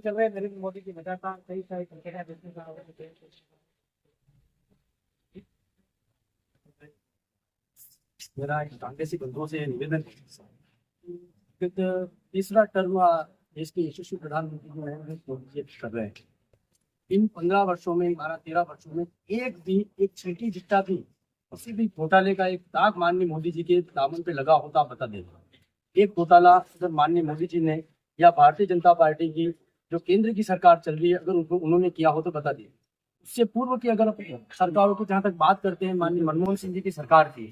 चल रहे हैं नरेंद्र मोदी की लगातार कई सारे घटनाएं देखने का मेरा एक कांग्रेसी बंधुओं से निवेदन है कि तीसरा टर्म देश के यशस्वी प्रधानमंत्री जो है मोदी जी कर रहे हैं। इन 15 वर्षों में 12-13 वर्षों में एक छींटी जितना भी किसी भी घोटाले का एक दाग माननीय मोदी जी के दामन पे लगा होता बता देगा। एक घोटाला अगर माननीय मोदी जी ने या भारतीय जनता पार्टी की जो केंद्र की सरकार चल रही है अगर उन्होंने किया हो तो बता दिए। उससे पूर्व की अगर सरकारों की जहाँ तक बात करते हैं माननीय मनमोहन सिंह जी की सरकार की,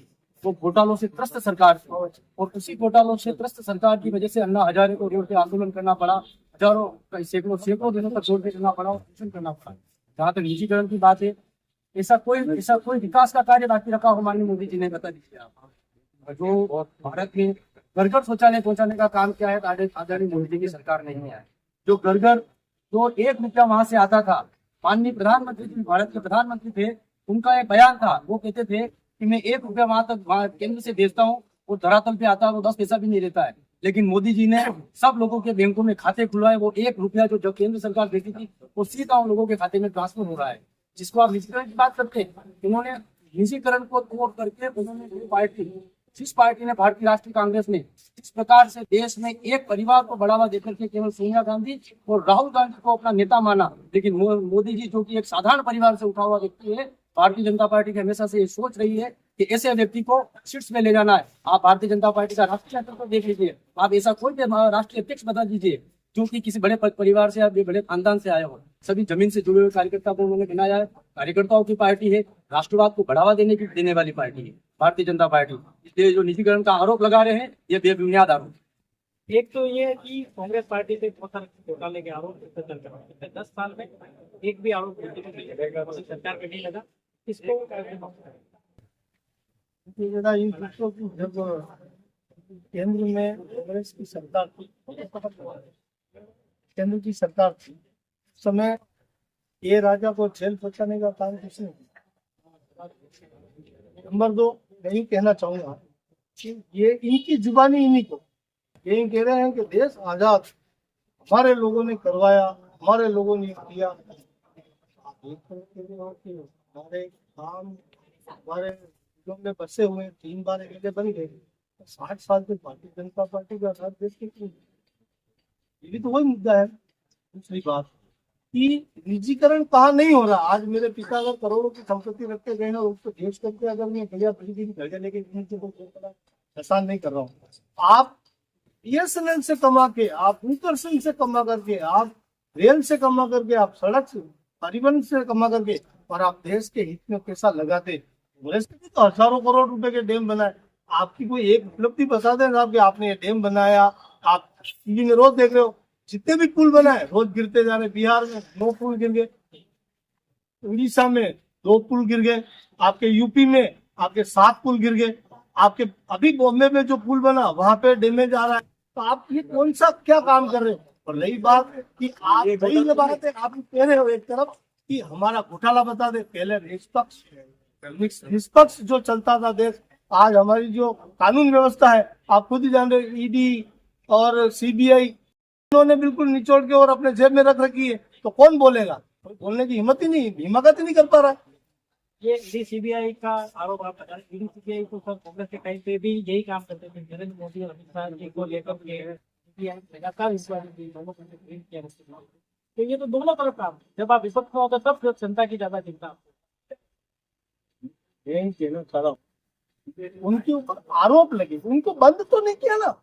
वो घोटालों से त्रस्त सरकार थी और उसी घोटालों से त्रस्त सरकार की वजह से अन्ना हजारे को रोड पे आंदोलन करना पड़ा, हजारों सैकड़ों दिनों तक रोड पे करना पड़ा, ऑपरेशन करना पड़ा। जहाँ तक निजीकरण की बात है, ऐसा कोई विकास का कार्य बाकी रखा हो माननीय मोदी जी ने बता दीजिए आप। जो भारत में घर घर शौचालय पहुंचाने का काम किया है आदरणीय मोदी जी की सरकार नहीं है। जो घर घर जो 1 रुपया वहां से आता था, माननीय प्रधानमंत्री जी भारत के प्रधानमंत्री थे, उनका एक बयान था, वो कहते थे कि मैं 1 रुपया वहां तक केंद्र से भेजता हूँ और धरातल पे आता है वो 10 पैसा भी नहीं रहता है। लेकिन मोदी जी ने सब लोगों के बैंकों में खाते खुलवाए, वो 1 रुपया जो केंद्र सरकार देती थी वो सीधा उन लोगों के खाते में ट्रांसफर हो रहा है। जिसको आप निजीकरण की बात करते हैं, उन्होंने निजीकरण को तोड़ करके उन्होंने जिस पार्टी ने भारतीय राष्ट्रीय कांग्रेस ने इस प्रकार से देश में एक परिवार को बढ़ावा देकर के केवल सोनिया गांधी और राहुल गांधी को अपना नेता माना, लेकिन मोदी जी जो कि एक साधारण परिवार से उठा हुआ व्यक्ति है, भारतीय जनता पार्टी की हमेशा से ये सोच रही है कि ऐसे व्यक्ति को शीर्ष में ले जाना है। आप भारतीय जनता पार्टी का राष्ट्रीय स्तर पर देख लीजिए, आप ऐसा कोई भी राष्ट्रीय अध्यक्ष बता दीजिए जो कि किसी बड़े परिवार से या बड़े खानदान से आया हो। सभी जमीन से जुड़े हुए कार्यकर्ता को उन्होंने बनाया है। कार्यकर्ताओं की पार्टी है, राष्ट्रवाद को बढ़ावा देने वाली पार्टी है भारतीय जनता पार्टी। इसलिए जो निजीकरण का आरोप लगा रहे हैं ये बेबुनियाद आरोप। एक तो ये है कि कांग्रेस पार्टी से बहुत सारे घोटाले के आरोप चल कर रहे हैं। 10 साल में एक भी आरोप सरकार पे नहीं लगा। इसको जब केंद्र में कांग्रेस की सरकार थी, केंद्र की सरकार थी उस समय ये राजा को जेल पहुंचाने का काम किसने किया? नंबर 2, मैं ये कहना चाहूंगा कि ये इनकी जुबानी इन्हीं को यही कह रहे हैं कि देश आजाद हमारे लोगों ने करवाया, हमारे लोगों ने किया। हमारे काम हमारे जिलों में बसे हुए 3 बार एमएलए बन गए। 60 साल से भारतीय जनता पार्टी का राज देश के ये भी तो वही मुद्दा है। दूसरी बात कि निजीकरण कहाँ नहीं हो रहा। आज मेरे पिता अगर करोड़ों की संपत्ति रखते गए ना, उसको देश करके अगर मैं भैया प्रतिदिन घर लेके एहसान नहीं कर रहा हूँ। आप बीएसएनएल से कमा के, आप दूरदर्शन से कमा करके, आप रेल से कमा करके, आप सड़क से परिवहन से कमा करके, और आप देश के हित में पैसा लगाते। कांग्रेस ने तो हजारों करोड़ रुपए के डैम बनाए। आपकी कोई एक उपलब्धि बता दें साहब कि आपने ये डैम बनाया। आप टीवी में रोज देख रहे हो जितने भी पुल बनाए रोज गिरते जा रहे। बिहार में 9 पुल गिर गए, उड़ीसा में 2 पुल गिर गए, आपके यूपी में आपके 7 पुल गिर गए, आपके अभी बॉम्बे में जो पुल बना वहां पे डैमेज आ रहा है। तो आप ये कौन सा क्या काम कर रहे हो? और रही बात कि आप वही बात है, आप कह रहे हो एक तरफ कि हमारा घोटाला बता दे। पहले निष्पक्ष जो चलता था देश, आज हमारी जो कानून व्यवस्था है आप खुद ही जान रहे, ईडी और सीबीआई उन्होंने बिल्कुल निचोड़ के और अपने जेब में रख रखी है। तो कौन बोलेगा? बोलने की हिम्मत ही नहीं, हिम्मत ही नहीं कर पा रहा है। ये ईडी सीबीआई का आरोप आप बता रहे। ईडी सीबीआई तो सर कांग्रेस के टाइम पे भी यही काम करते थे। नरेंद्र मोदी और अमित शाह जी को लेकर के लगातार इंक्वायरी किया। तो ये तो दोनों तरफ काम। जब आप विपक्ष में होते तब जनता की ज्यादा चिंता। उनके ऊपर आरोप लगे, उनको बंद तो नहीं किया ना।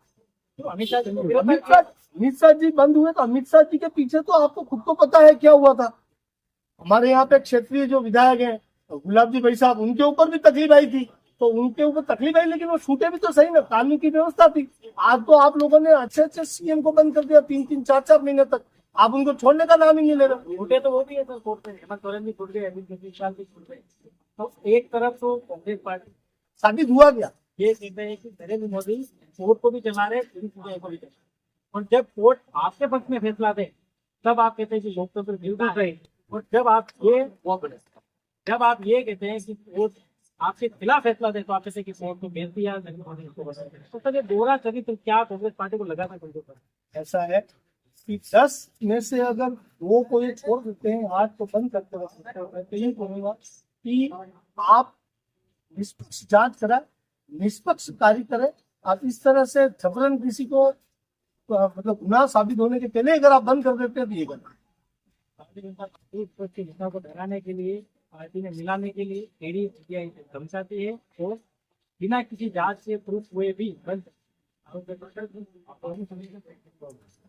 तो अमित शाह जी बंद हुए तो अमित शाह जी के पीछे तो आपको खुद को पता है क्या हुआ था। हमारे यहाँ पे क्षेत्रीय जो विधायक हैं गुलाब जी भाई साहब, उनके ऊपर भी तकलीफ आई थी। तो उनके ऊपर तकलीफ आई लेकिन वो छूटे भी तो सही ना, कानून की व्यवस्था थी। आज तो आप लोगों ने अच्छे सीएम को बंद कर दिया 3-3, 4-4 महीने तक। आप उनको छोड़ने का नाम ही नहीं ले रहे। छूटे तो वो भी है सर कोर्ट में। हेमंत सोरेन भी छूट गए, अमित शाह भी छूट गए। तो एक तरफ तो कांग्रेस पार्टी साबित हुआ क्या? ये कहते हैं कि नरेंद्र मोदी कोर्ट को भी चला रहे, सीबीआई को भी चला रहे। और जब कोर्ट आपके पक्ष में फैसला दे तब आप कहते हैं कि लोकतंत्र बिल्कुल सही। और जब आप ये कहते हैं कि कोर्ट आपके खिलाफ फैसला दे तो आप कहते हैं कि कोर्ट को भेज दिया। तो सर ये दोहरा चरित्र क्या कांग्रेस पार्टी को लगाना चाहिए? ऐसा है, कि 10 में से अगर 2 को ये छोड़ देते हैं, 8 को बंद करते हैं, तो ये कहूँगा कि आप निष्पक्ष जांच कराएं, निष्पक्ष कार्य करें। आप इस तरह से जबरन किसी को मतलब गुनाह साबित होने के पहले अगर आप बंद कर देते हैं तो ये करना। भारतीय जनता पार्टी विपक्ष के नेता को डराने के लिए, पार्टी में मिलाने के लिए ईडी सीबीआई धमकाती है और बिना किसी जांच से प्रूफ हुए भी बंद।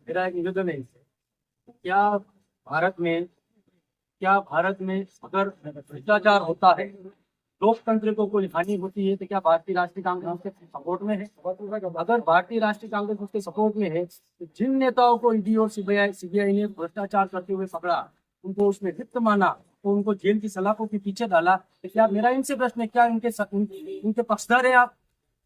मेरा एक निवेदन है इनसे, क्या भारत में अगर भ्रष्टाचार होता है, लोकतंत्र को कोई हानि होती है, तो क्या भारतीय राष्ट्रीय कांग्रेस उसके सपोर्ट में है? अगर भारतीय राष्ट्रीय कांग्रेस उसके सपोर्ट में है तो जिन नेताओं को ईडी और सीबीआई ने भ्रष्टाचार करते हुए पकड़ा, उनको उसमें लिप्त माना, तो उनको जेल की सलाखों के पीछे डाला, तो क्या मेरा इनसे प्रश्न है, क्या इनके पक्षधर है आप?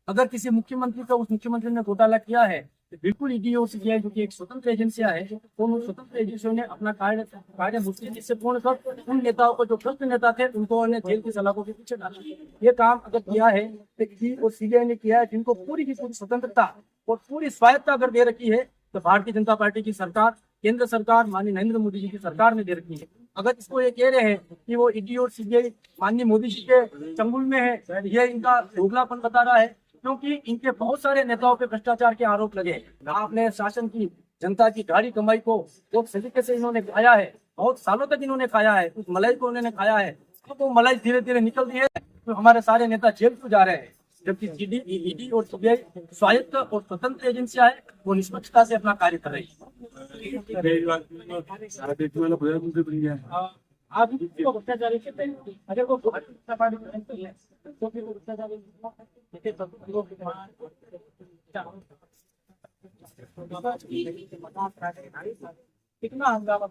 अगर किसी मुख्यमंत्री का, उस मुख्यमंत्री ने घोटाला किया है, तो बिल्कुल ईडी और सीबीआई जो कि एक स्वतंत्र एजेंसियां है, तो उन स्वतंत्र एजेंसियों ने अपना कार्य मुस्तैदी से पूर्ण कर उन नेताओं को, जो भ्रष्ट नेता थे, उनको उन्हें जेल की सलाखों के पीछे डाला। ये काम अगर किया है तो ईडी और सीबीआई ने किया है, जिनको पूरी की पूरी स्वतंत्रता और पूरी स्वायत्ता अगर दे रखी है, तो भारतीय जनता पार्टी की सरकार, केंद्र सरकार, माननीय नरेंद्र मोदी जी की सरकार ने दे रखी है। अगर इसको ये कह रहे हैं कि वो ईडी और सीबीआई माननीय मोदी जी के चंगुल में है, ये इनका दोगलापन बता रहा है, क्योंकि इनके बहुत सारे नेताओं पे भ्रष्टाचार के आरोप लगे। आपने शासन की, जनता की गाढ़ी कमाई को जो तरीके से इन्होंने खाया है, बहुत सालों तक इन्होंने खाया है, उस मलाई को उन्होंने खाया है, तो वो मलाई धीरे धीरे निकल रही है, तो हमारे सारे नेता जेल क्यों जा रहे हैं? जबकि ईडी और सीबीआई स्वायत्त और स्वतंत्र एजेंसियां है, वो निष्पक्षता से अपना कार्य कर रही है। आप इसको भ्रष्टाचारी कहते हैं, अगर वो भारतीय जनता पार्टी में तो है, तो फिर वो भ्रष्टाचारी जैसे कितना हंगामा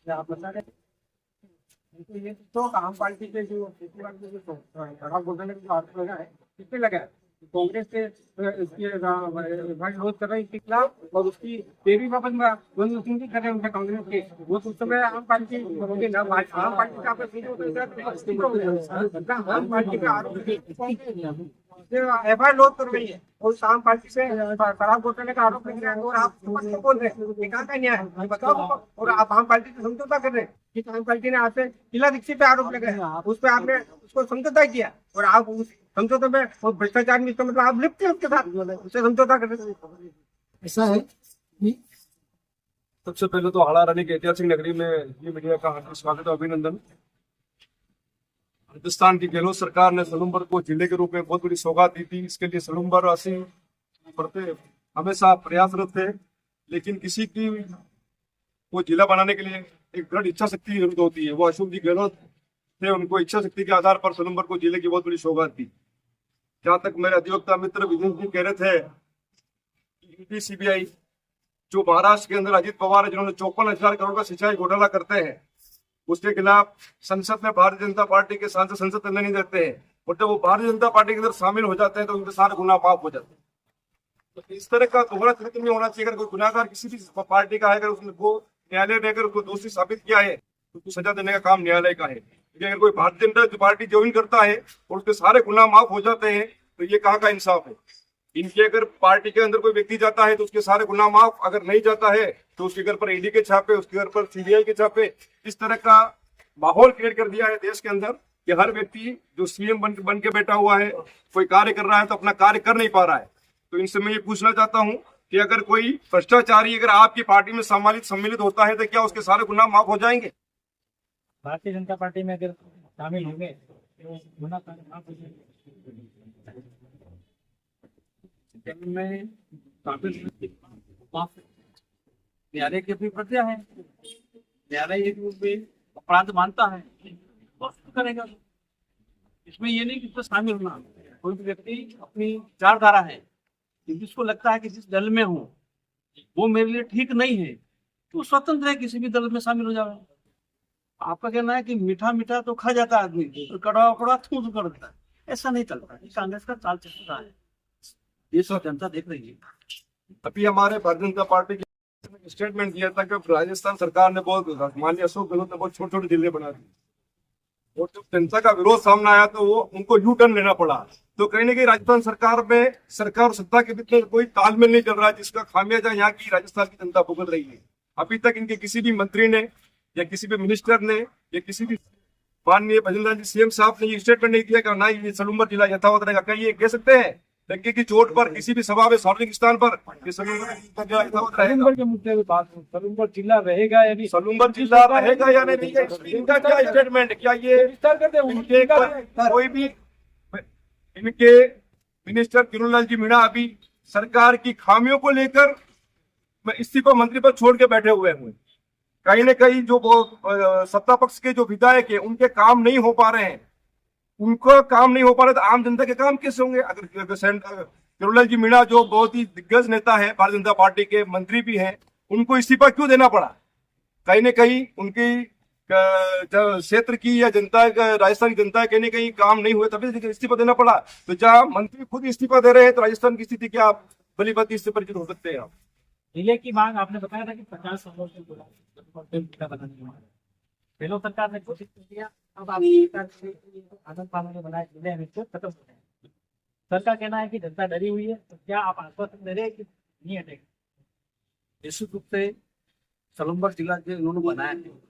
आप बता रहे ये तो आम पार्टी के जो खराब बोलने का आरोप लगा है, किस पे लगा है? कांग्रेस से इसकी विरोध कर रहे हैं इसके खिलाफ, और उसकी देवी बाबत कर रहे हैं उनके कांग्रेस के, वो उस समय आम पार्टी आम पार्टी का आम पार्टी का आरोप एफआईआर लॉन्च कर रही है और आम पार्टी से खराब घोटाले का आरोप लग रहा है, और आप बोल रहे हैं ये कहाँ का न्याय है बताओ? और आप आम पार्टी से समझौता कर रहे हैं कि आम पार्टी ने आप पे शीला दीक्षित पे आरोप लगाया, उस पर आपने उसको समझौता किया, और आप उस समझौते में भ्रष्टाचार में, इसका मतलब आप लिप्त हैं उसके साथ, उससे समझौता कर रहे हैं। ऐसा है कि सबसे पहले तो हाड़ा रानी की ऐतिहासिक नगरी में ये मीडिया का हार्दिक स्वागत और अभिनंदन। राजस्थान की गहलोत सरकार ने सलूम्बर को जिले के रूप में बहुत बड़ी सौगात दी थी। इसके लिए सलूम्बर वासी हमेशा प्रयासरत थे, लेकिन किसी की वो जिला बनाने के लिए एक दृढ़ इच्छा शक्ति की जरूरत होती है। वो अशोक जी गहलोत थे, उनको इच्छा शक्ति के आधार पर सलूम्बर को जिले की बहुत बड़ी सौगात दी। जहां तक मेरे अधिवक्ता मित्र विजय जी कह रहे थे, ईडी सीबीआई जो महाराष्ट्र के अंदर अजीत पवार है, जिन्होंने 54,000 करोड़ का सिंचाई घोटाला करते हैं, उसके खिलाफ संसद में भारतीय जनता पार्टी के सांसद संसद करने नहीं देते हैं, और जब वो भारतीय जनता पार्टी के अंदर शामिल हो जाते हैं तो उनके सारे गुनाह माफ हो जाते हैं। तो इस तरह का दोहरा चरित्र नहीं होना चाहिए। अगर कोई गुनाहगार किसी भी पार्टी का है, अगर उसको न्यायालय ने अगर उसको दोषी साबित किया है तो उसको सजा देने का काम न्यायालय का है। लेकिन अगर कोई भारतीय जनता पार्टी ज्वाइन करता है और उसके सारे गुनाह माफ हो जाते हैं, तो ये कहाँ का इंसाफ है? इनके अगर पार्टी के अंदर कोई व्यक्ति जाता है तो उसके सारे गुनाह माफ, अगर नहीं जाता है तो उसके घर पर ईडी के छापे, उसके घर पर सीबीआई के छापे। इस तरह का माहौल क्रिएट कर दिया है देश के अंदर कि हर व्यक्ति जो सीएम बन के बैठा हुआ है, कोई कार्य कर रहा है तो अपना कार्य कर नहीं पा रहा है। तो इनसे मैं ये पूछना चाहता हूँ कि अगर कोई भ्रष्टाचारी अगर आपकी पार्टी में सम्मिलित होता है तो क्या उसके सारे गुनाह माफ हो जाएंगे? भारतीय जनता पार्टी में अगर शामिल होंगे तो गुनाह माफ हो जाएंगे। न्यायालय की अपनी प्रक्रिया है, न्यायालय एक रूप में अपराध मानता है तो करेगा। इसमें ये नहीं कि इसमें शामिल होना, कोई भी व्यक्ति अपनी विचारधारा है, जिसको लगता है कि जिस दल में हूँ वो मेरे लिए ठीक नहीं है तो स्वतंत्र है, किसी भी दल में शामिल हो जाए। आपका कहना है कि मीठा मीठा तो खा जाता है आदमी और कड़वा कड़वा थूथ कर देता है, ऐसा नहीं चलता। कांग्रेस का चाल चल रहा है, ये सब जनता देख रही है। अभी हमारे भारतीय जनता पार्टी के स्टेटमेंट दिया था कि राजस्थान सरकार ने बहुत, माननीय अशोक गहलोत ने बहुत छोटे छोटे जिले बना दिए, और जब जनता का विरोध सामने आया तो वो उनको यू टर्न लेना पड़ा। तो कहीं ना कहीं राजस्थान सरकार में सरकार और सत्ता के बीच में कोई तालमेल नहीं चल रहा है, जिसका खामियाजा यहाँ की राजस्थान की जनता भुगत रही है। अभी तक इनके किसी भी मंत्री ने या किसी भी मिनिस्टर ने या किसी भी माननीय भजनलाल जी सीएम साहब ने ये स्टेटमेंट नहीं दिया कि ना ये सलूम्बर जिला यथावत रहेगा। क्या ये कह सकते हैं डंके की चोट पर किसी भी सभा में सार्वजनिक स्थान पर ये सलूम्बर जिला यथावत रहेगा? सलूम्बर के मुद्दे पे बात करूं, सलूम्बर जिला रहेगा या नहीं? सलूम्बर जिला रहेगा या नहीं? इनका क्या स्टेटमेंट? क्या ये विस्तार करते हैं इनके कोई भी इनके मिनिस्टर किरोड़लाल जी मीणा अभी सरकार की खामियों को लेकर इस्तीफा मंत्री पर छोड़ के बैठे हुए हैं। कहीं न कहीं जो सत्ता पक्ष के जो विधायक है उनके काम नहीं हो पा रहे हैं, उनको काम नहीं हो पा रहे तो आम जनता के काम कैसे होंगे? अगर किरोड़लाल जी मीणा जो बहुत ही दिग्गज नेता है, भारतीय जनता पार्टी के मंत्री भी हैं, उनको इस्तीफा क्यों देना पड़ा? कहीं न कहीं उनकी क्षेत्र की या जनता राजस्थान की जनता कहीं न कहीं काम नहीं हुए तभी इस्तीफा देना पड़ा। तो जहाँ मंत्री खुद इस्तीफा दे रहे हैं तो राजस्थान की स्थिति क्या आप भली बात इससे परिचित हो सकते हैं आप? जिले की मांग आपने बताया था कि 50 करोड़ से पहले सरकार ने घोषित कर दिया, अब आप आनंद पानों ने बनाए जिले में खत्म हो जाए। सरकार कहना है कि जनता डरी हुई है, तो क्या आप आश्वासन दे रहे हैं कि नहीं हटेगा? निश्चित रूप से सलूम्बर जिला जो इन्होंने बनाया है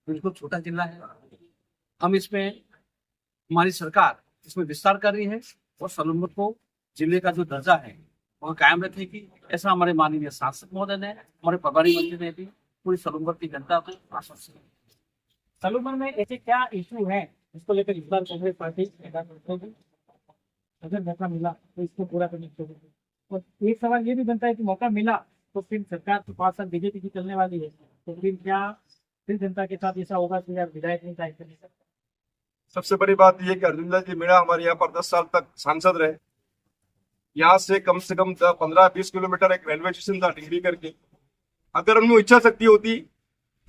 बिल्कुल छोटा जिला है। हम इसमें हमारी सरकार इसमें विस्तार कर रही है और सलूम्बर को जिले का जो दर्जा है वह कायम रखेगी, ऐसा हमारे माननीय सांसद महोदय ने, हमारे प्रभारी मंत्री ने भी पूरी सलूम्बर की जनता को आश्वासन दिया। सलूम्बर में ऐसे क्या इशू है इसको लेकर इस बार कांग्रेस पार्टी करेगी? अगर मौका मिला तो इसको पूरा करने की कोशिश। और एक सवाल ये भी बनता है कि मौका मिला तो फिर सरकार के पास बीजेपी की चलने वाली है, तो फिर क्या फिर जनता के साथ ऐसा होगा कि यार विधायक नहीं चाहिए नहीं सकता? सबसे बड़ी बात यह कि अर्जुन लाल जी मीणा हमारे यहाँ पर 10 साल तक सांसद रहे। यहाँ से कम 15-20 किलोमीटर एक रेलवे स्टेशन था टिहरी करके। अगर उनमें इच्छा शक्ति होती,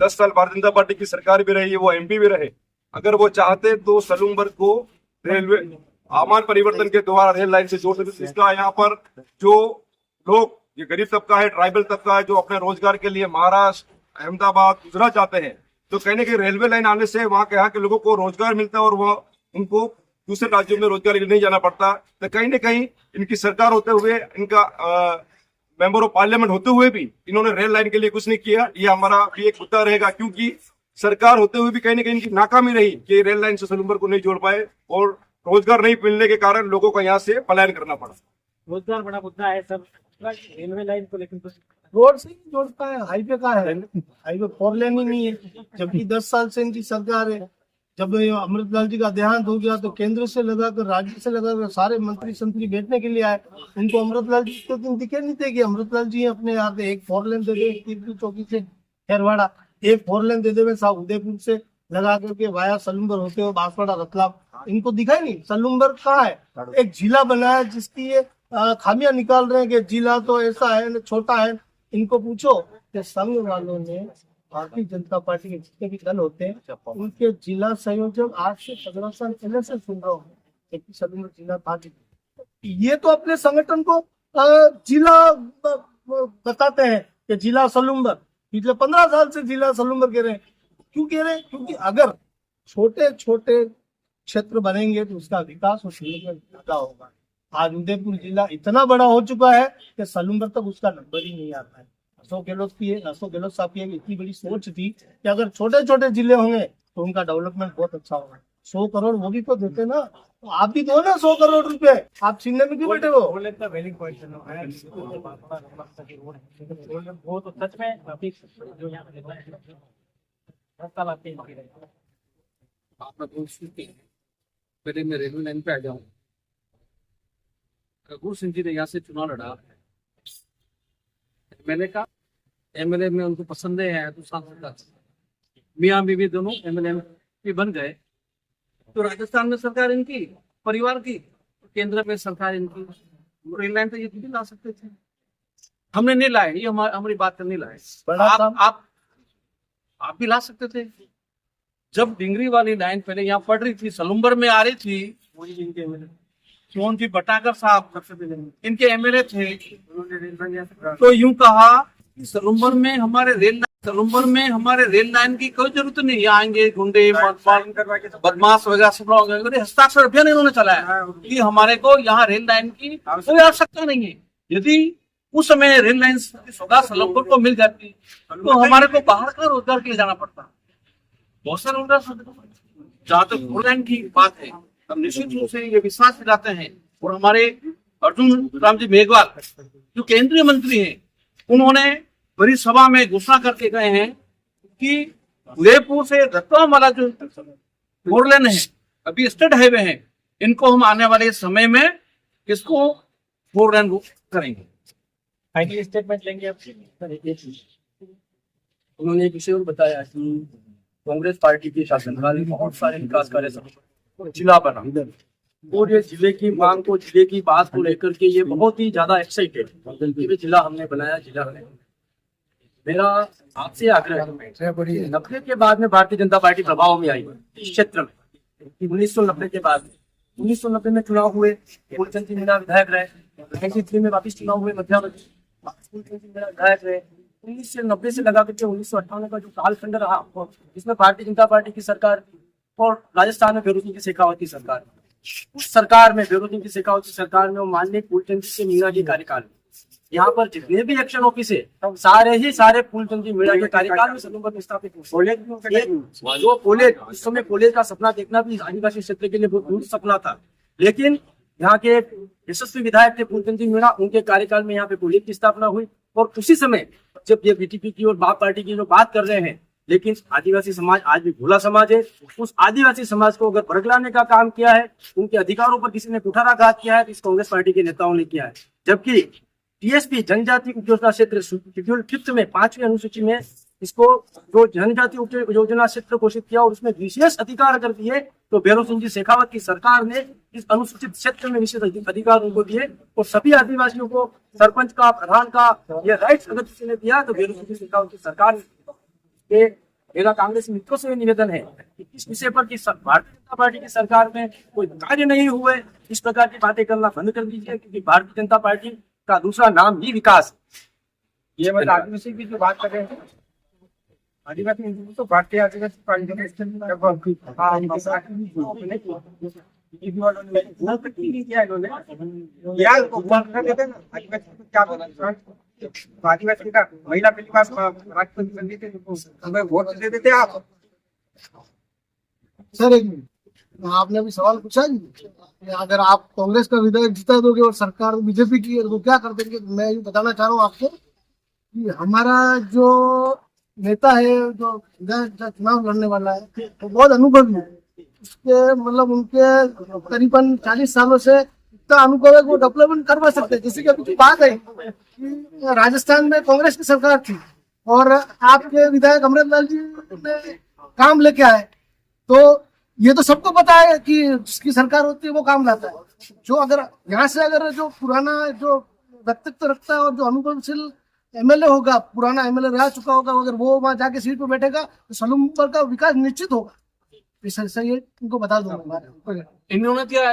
10 साल भारतीय जनता पार्टी की सरकार भी रही है, वो एमपी भी रहे, अगर वो चाहते तो सलूम्बर को रेलवे आमान परिवर्तन के द्वारा रेल लाइन से जोड़ सकते। इसका यहाँ पर जो लोग ये गरीब तबका है, ट्राइबल तबका है, जो अपने रोजगार के लिए महाराष्ट्र, अहमदाबाद, गुजरात जाते हैं, तो कहने की रेलवे लाइन आने से वहाँ के यहाँ के लोगों को रोजगार मिलता है और वो उनको दूसरे राज्यों में रोजगार के लिए नहीं जाना पड़ता। तो कहीं न कहीं इनकी सरकार होते हुए, इनका मेंबर ऑफ पार्लियामेंट होते हुए भी इन्होंने रेल लाइन के लिए कुछ नहीं किया। ये हमारा भी एक मुद्दा रहेगा, क्योंकि सरकार होते हुए भी कहीं न कहीं इनकी नाकामी रही कि रेल लाइन से सलूम्बर को नहीं जोड़ पाए और रोजगार नहीं मिलने के कारण लोगों को यहाँ से पलायन करना पड़ा। रोजगार बड़ा मुद्दा है सब, रेलवे लाइन को लेकर तो रोड से ही जोड़ता है, हाईवे का है, हाईवे 4 लेन ही नहीं है। जबकि 10 साल से इनकी सरकार है। जब अमृतलाल जी का देहांत हो गया तो केंद्र से लगाकर राज्य से लगाकर सारे मंत्री संतरी बैठने के लिए आए। उनको अमृतलाल जी के दिन दिखे नहीं थे कि अमृतलाल जी अपने यहाँ पे एक 4 लेन दे दे, तीरपुर चौकी से खेरवाड़ा, एक 4 लेन दे दे साहब उदयपुर से लगा करके वाया सलूम्बर होते हुए बांसवाड़ा रतलाम। इनको दिखाई नहीं सलूम्बर कहाँ है। एक जिला बनाया जिसकी ये खामियां निकाल रहे हैं कि जिला तो ऐसा है छोटा है। इनको पूछो कि संघ वालों ने भारतीय जनता पार्टी के जितने भी दल होते हैं उनके जिला संयोजक आज से 15 साल पहले से सुन रहा हूँ सलूम्बर जिला था। ये तो अपने संगठन को जिला बताते हैं कि जिला सलूम्बर, पिछले 15 साल से जिला सलूम्बर कह रहे हैं। क्यों कह रहे हैं? क्योंकि अगर छोटे छोटे क्षेत्र बनेंगे तो उसका विकास और ज्यादा होगा। आज उदयपुर जिला इतना बड़ा हो चुका है कि सलूम्बर तक उसका नंबर ही नहीं आता है। अशोक गहलोत साहब की इतनी बड़ी सोच थी कि अगर छोटे छोटे जिले होंगे तो उनका डेवलपमेंट बहुत अच्छा होगा। 100 करोड़ वो भी तो देते ना, तो आप भी दो ना 100 करोड़ रुपए। आप छीनने में क्यों बैठे हो? वो तो सच में काफी जो यहाँ पे पहले मैं रेलवे लाइन पे आ जाऊँ। कपूर सिंह जी ने यहाँ से चुनाव लड़ा, एमएलए में उनको पसंद है तो सांसद मियाँ बीवी दोनों एमएलए बन गए। तो राजस्थान में सरकार इनकी परिवार की, केंद्र में सरकार इनकी। रेल लाइन तो ये भी ला सकते थे, हमने नहीं लाए। ये हमारी बात नहीं लाए। आप भी ला सकते थे। जब डिंगरी वाली लाइन पहले यहाँ पड़ रही थी, सलूम्बर में आ रही थी, सोन जी बटाकर साहब इनके एमएलए थे। तो यूं कहा कि सलूम्बर में हमारे रेल सलूम्बर में हमारे रेल लाइन की कोई जरूरत नहीं, यहाँ आएंगे गुंडे बदमाश वगैरह सब लोग आएंगे। हस्ताक्षर अभियान इन्होंने चलाया कि हमारे को यहाँ रेल लाइन की कोई आवश्यकता नहीं है। यदि उस समय रेल लाइन की सौगात सलूम्बर को मिल जाती तो हमारे को बाहर का रोजगार के लिए जाना पड़ता। बहुत सारे रोजगार जहाँ तक रेल लाइन की बात है, हम निश्चित रूप से ये विश्वास दिलाते हैं। और हमारे अर्जुन राम जी मेघवाल जो केंद्रीय मंत्री हैं, उन्होंने बड़ी सभा में घोषणा करके गए हैं कि उदयपुर से रतलाम वाला जो फोर लेन है, अभी स्टेट हाईवे है, इनको हम आने वाले समय में इसको फोर लेन करेंगे। फाइनली स्टेटमेंट लेंगे आप? उन्होंने एक विषय और बताया कि कांग्रेस पार्टी के शासनकाल में बहुत सारे विकास कार्य जिला बना, और ये जिले की मांग को, जिले की बात को लेकर के ये बहुत ही ज्यादा एक्साइटेड कि जिला हमने बनाया, जिला है। मेरा आपसे आग्रह है, 90 के बाद में भारतीय जनता पार्टी प्रभाव में आई इस क्षेत्र में। 1990 के बाद 1990 में चुनाव हुए, फूलचंद सिंह मीणा विधायक रहे, 1993 में वापिस चुनाव हुए मध्यावधि, फूलचंद सिंह मीणा विधायक रहे। 1990 से लगा करके 1958 का जो कालखंड रहा, जिसमें भारतीय जनता पार्टी की सरकार और राजस्थान में बेरोजगारी की शेखावत की सरकार, उस सरकार में बेरोजगारी की शेखावत की सरकार में माननीय फूलचंद सिंह मीणा के कार्यकाल में यहाँ पर जितने भी एक्शन ऑफिस है सारे फूलचंद सिंह मीणा के कार्यकाल में सलूम्बर में स्थापित हुए। जो कॉलेज, उस समय कॉलेज का सपना देखना भी आदिवासी क्षेत्र के लिए बहुत दूर सपना था, लेकिन यहाँ के यशस्वी विधायक थे फूलचंद सिंह मीणा, उनके कार्यकाल में यहाँ पे कॉलेज की स्थापना हुई। और उसी समय जब ये बीटीपी की और बाप पार्टी की जो बात कर रहे हैं, लेकिन आदिवासी समाज आज भी भोला समाज है। उस आदिवासी समाज को अगर भड़कलाने का काम किया है, उनके अधिकारों पर किसी ने कुठाराघात किया है, तो इस कांग्रेस पार्टी के नेताओं ने किया है। जबकि टीएसपी जनजाति उपयोजना क्षेत्र शेड्यूल 5 में 5वीं अनुसूची में इसको जो जनजाति उपयोजना क्षेत्र घोषित किया और उसमें विशेष अधिकार अगर दिए, तो भैरव सिंह जी शेखावत की सरकार ने इस अनुसूचित क्षेत्र में विशेष अधिकार उनको दिए और सभी आदिवासियों को सरपंच का, प्रधान का ये राइट्स अगर किसी ने दिया तो भैरव सिंह जी शेखावत की सरकार ने। मेरा कांग्रेस मित्रों से निवेदन है कि इस विषय पर कि भारतीय जनता पार्टी की सरकार में कोई कार्य नहीं हुए, इस प्रकार की बातें करना बंद कर दीजिए, क्योंकि भारतीय जनता पार्टी का दूसरा नाम ही विकास। ये मतलब आदिवासी की जो बात कर रहे हैं, आदिवासी तो भारतीय आदिवासी पार्टी आदिवासी का महिला बिल पास राष्ट्रपति बन गई थी, हमें वोट दे देते आप। सर एक मिनट, आपने अभी सवाल पूछा नहीं, अगर आप कांग्रेस का विधायक जिता दोगे और सरकार बीजेपी की है तो क्या कर देंगे? मैं ये बताना चाह रहा हूँ आपको कि हमारा जो नेता है, जो विधायक चुनाव लड़ने वाला है, तो बहुत अनुभवी है। उसके मतलब उनके करीबन 40 सालों से इतना अनुभव है, वो डेवलपमेंट करवा सकते हैं। जैसे कि अभी की बात है कि राजस्थान में कांग्रेस की सरकार थी और आपके विधायक अमृतलाल जी ने काम लेके आए, तो ये तो सबको पता है कि जिसकी सरकार होती है वो काम लाता है। जो अगर यहाँ से अगर जो पुराना जो व्यक्तित्व रखता है और जो अनुभवशील एमएलए होगा, पुराना एमएलए रह चुका होगा, अगर वो वहां जाके सीट पे बैठेगा तो सलूम्बर का विकास निश्चित होगा। ये इनको बता दूंगा। इन्होंने क्या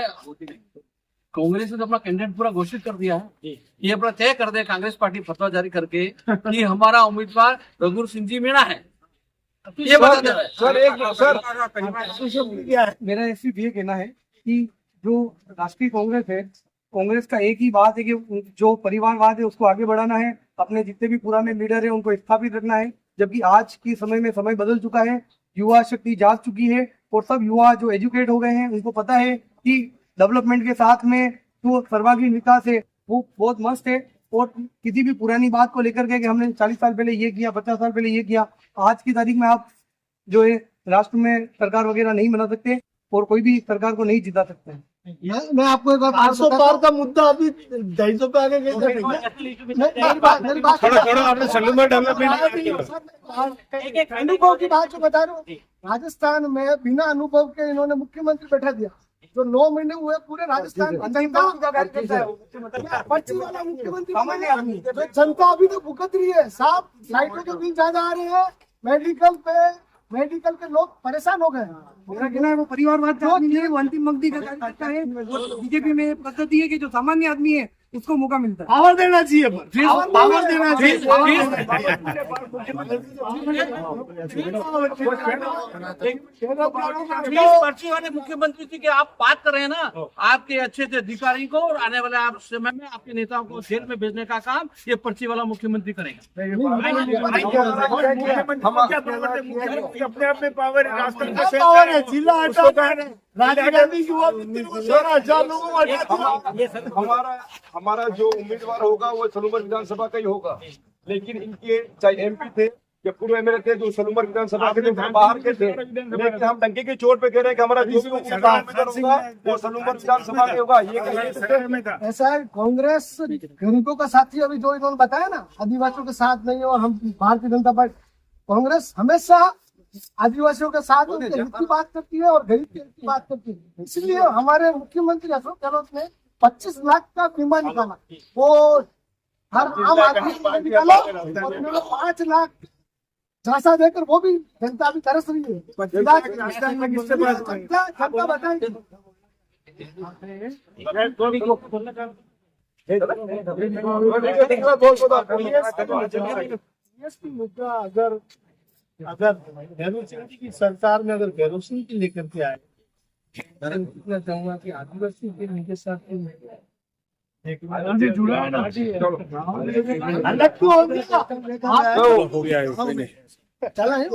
कांग्रेस ने तो अपना कैंडिडेट पूरा घोषित कर दिया है, ये अपना तय कर दे कांग्रेस पार्टी फतवा जारी करके कि हमारा उम्मीदवार रघुवीर सिंह जी मीणा है। ये बता दे सर, मेरा सिर्फ ये कहना है कि जो राष्ट्रीय कांग्रेस है, कांग्रेस का एक ही बात है कि जो परिवारवाद है उसको आगे बढ़ाना है, अपने जितने भी पुराने लीडर है उनको स्थापित रखना है। जबकि आज के समय में समय बदल चुका है, युवा शक्ति जाग चुकी है और सब युवा जो एजुकेट हो गए हैं उनको पता है कि डेवलपमेंट के साथ में जो सर्वांगीण विकास है वो बहुत मस्त है। और किसी भी पुरानी बात को लेकर के कि हमने 40 साल पहले ये किया, 50 साल पहले ये किया, आज की तारीख में आप जो है राष्ट्र में सरकार वगैरह नहीं बना सकते और कोई भी सरकार को नहीं जिता सकते हैं। मैं आपको एक बार 500 पार का मुद्दा अभी 250 पे आगे गए। अनुभव की बात जो बता रहा हूँ, राजस्थान में बिना अनुभव के इन्होंने मुख्यमंत्री बैठा दिया। जो 9 महीने हुए पूरे राजस्थान पर्ची वाला मुख्यमंत्री, जनता अभी तो भुगत रही है। साफ लाइटों के बिल ज्यादा आ रहे हैं, मेडिकल के लोग परेशान हो गए। मेरा कहना है वो परिवारवाद वो अंतिम मंगती का कार्यकर्ता है। बीजेपी में पद्धति है कि जो सामान्य आदमी है उसको मौका मिलता है। पावर देना चाहिए, पावर देना चाहिए। पर्ची वाले मुख्यमंत्री जी की आप बात कर रहे हैं ना, आपके अच्छे से अधिकारी को और आने वाले आप समय में आपके नेताओं को जेल में भेजने का काम ये पर्ची वाला मुख्यमंत्री करेगा। अपने अपने पावर है, जिला राजीव गांधी युवा मित्र को 16,000 लोगों को हमारा जो उम्मीदवार होगा वो सलूमर विधानसभा का ही होगा, लेकिन इनके चाहे एमपी थे या पूर्व एमएलए थे जो सलूमर विधानसभा के थे बाहर के थे, लेकिन हम डंके की चोट पे कह रहे हैं कि हमारा जो भी उम्मीदवार होगा वो सलूमर विधानसभा में होगा। ये ऐसा है, कांग्रेस गरीबों का साथी, अभी जो इन्होंने बताया ना, आदिवासियों के साथ नहीं है, और हम भारतीय जनता पार्टी कांग्रेस हमेशा आदिवासियों के साथ उनके हित की बात करती है और गरीब के हित की बात करती है। इसलिए हमारे मुख्यमंत्री अशोक गहलोत ने 25 लाख का बीमा निकाला, वो हर आम आदमी को निकाला, और उन्होंने 5 लाख झांसा देकर, वो भी जनता भी तरस रही है। जनता बताएंगे। जीएसटी मुद्दा अगर भैरव सिंह जी की सरकार में अगर भैरव सिंह जी लेकर के आए, मैं पूछना चाहूंगा कि आदिवासी के उनके साथ जुड़ा है ना, अलग तो हो गया चला है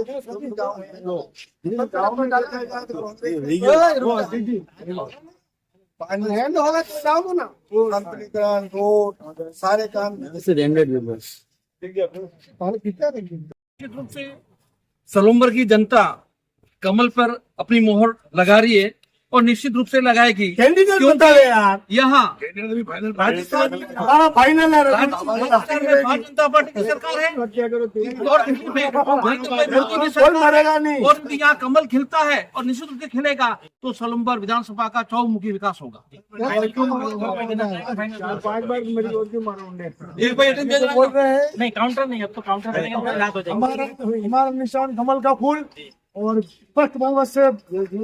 पानी हैंड होगा तो जाओ ना, कंपनीकरण रोड सारे काम पानी कितना देंगे। निश्चित रूप से सलूम्बर की जनता कमल पर अपनी मोहर लगा रही है और निश्चित रूप से लगाएगी। कैंडिडेट बता रहे यार, यहाँ राजस्थान फाइनल है, राजस्थान में भारतीय जनता पार्टी की सरकार है और दिल्ली में मोदी की सरकार है और यहाँ कमल खिलता है और निश्चित रूप से खिलेगा तो सलूम्बर विधानसभा का चौमुखी विकास होगा। एक भाई बोल रहे हैं नहीं काउंटर नहीं, अब तो काउंटर करेंगे हमारा निशान कमल का फूल, और स्पष्ट बहुमत से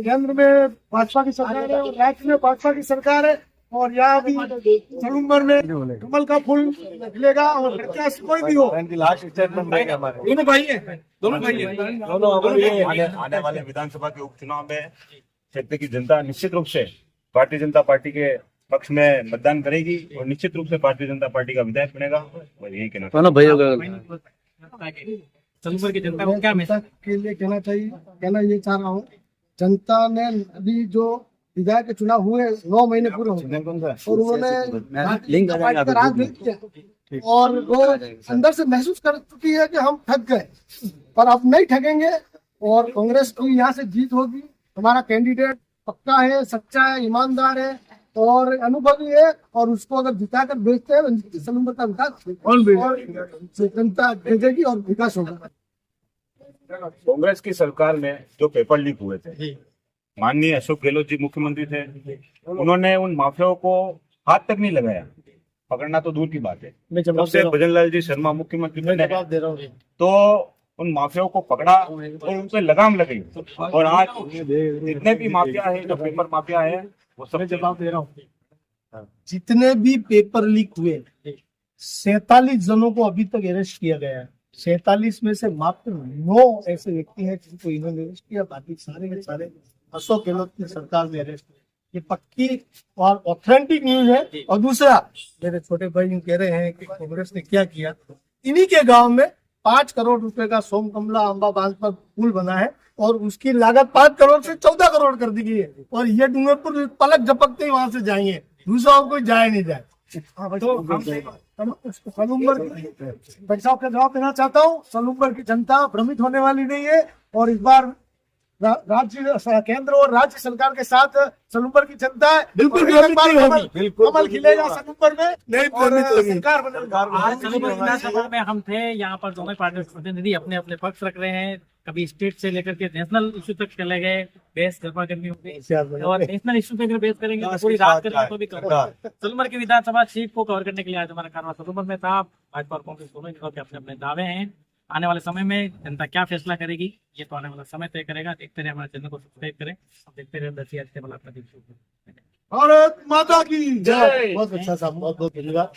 केंद्र में भाजपा की सरकार है और राज्य में भाजपा की सरकार है, और यहाँ भी सलूम्बर में कमल का फूल निकलेगा और प्रत्याशी कोई भी हो। दोनों भाई है, दोनों भाई है। आने वाले विधानसभा के उपचुनाव में क्षेत्र की जनता निश्चित रूप से भारतीय जनता पार्टी के पक्ष में मतदान करेगी और निश्चित रूप से भारतीय जनता पार्टी का विधायक बनेगा। और यही कहना सलूम्बर की जनता को क्या मैसेज के लिए कहना ये चाह रहा हूँ, जनता ने अभी जो विधायक के चुनाव हुए 9 महीने पूरे हो गए और उन्होंने राज नहीं किया और वो अंदर से महसूस कर चुकी है कि हम ठग गए, पर अब नहीं ठगेंगे और कांग्रेस की यहाँ से जीत होगी। हमारा कैंडिडेट पक्का है, सच्चा है, ईमानदार है और अनुभवी है, और उसको अगर जिताकर भेजते हैं सलूम्बर का विकास और जनता भेजेगी और विकास होगा। कांग्रेस की सरकार में जो पेपर लीक हुए थे, माननीय अशोक गहलोत जी मुख्यमंत्री थे, उन्होंने उन माफियाओं को हाथ तक नहीं लगाया, पकड़ना तो दूर की बात है। तब से भजनलाल जी शर्मा मुख्यमंत्री बने तो उन माफियाओं को पकड़ा और उन पर लगाम लगाई, और आज जितने भी माफिया है, जो पेपर माफिया है, वो सब जवाब दे रहा हूँ। जितने भी पेपर लीक हुए 47 जनों को अभी तक अरेस्ट किया गया है। 47 में से मात्र 9 ऐसे व्यक्ति हैं जिनको इन्होंने अरेस्ट किया, बाकी सारे के सारे अशोक गहलोत की सरकार में अरेस्ट हुए। ये पक्की और ऑथेंटिक न्यूज है। और दूसरा, मेरे छोटे भाई कह रहे हैं कि कांग्रेस ने क्या किया, इन्हीं के गांव में 5 करोड़ रुपए का सोम कमला अम्बा बांध पर पुल बना है और उसकी लागत 5 करोड़ से 14 करोड़ कर दी गई है, और ये डूंगरपुर पलक झपकते ही वहां से जाएंगे, दूसरा कोई जाए नहीं जाए। तो सलूम्बर साहब का जवाब देना चाहता हूँ, सलूम्बर की जनता भ्रमित होने वाली नहीं है, और इस बार राज्य केंद्र और राज्य सरकार के साथ सलूम्बर की जनता है। बिल्कुल कमल खिलेगा सलूम्बर में, नहीं सरकार बनेगी। आज सलूम्बर विधानसभा में हम थे, यहाँ पर दोनों पार्टी के प्रतिनिधि अपने अपने पक्ष रख रहे हैं, कभी स्टेट से लेकर के नेशनल इशू तक चले गए, बहस गरमा गर्मी हो गई, और नेशनल इशू पे अगर बहस करेंगे तो पूरी रात करेंगे तो भी कवर। सलूम्बर की विधानसभा सीट को कवर करने के लिए आज हमारा कारवा सलूम्बर में था। भाजपा और कांग्रेस दोनों के अपने अपने दावे हैं। आने वाले समय में जनता क्या फैसला करेगी ये तो आने वाला समय तय करेगा। देखते रहे, हमारे चैनल को सब्सक्राइब करें, देखते रहे 10 आपका दिन। भारत माता की जय। बहुत अच्छा साहब, बहुत बहुत धन्यवाद।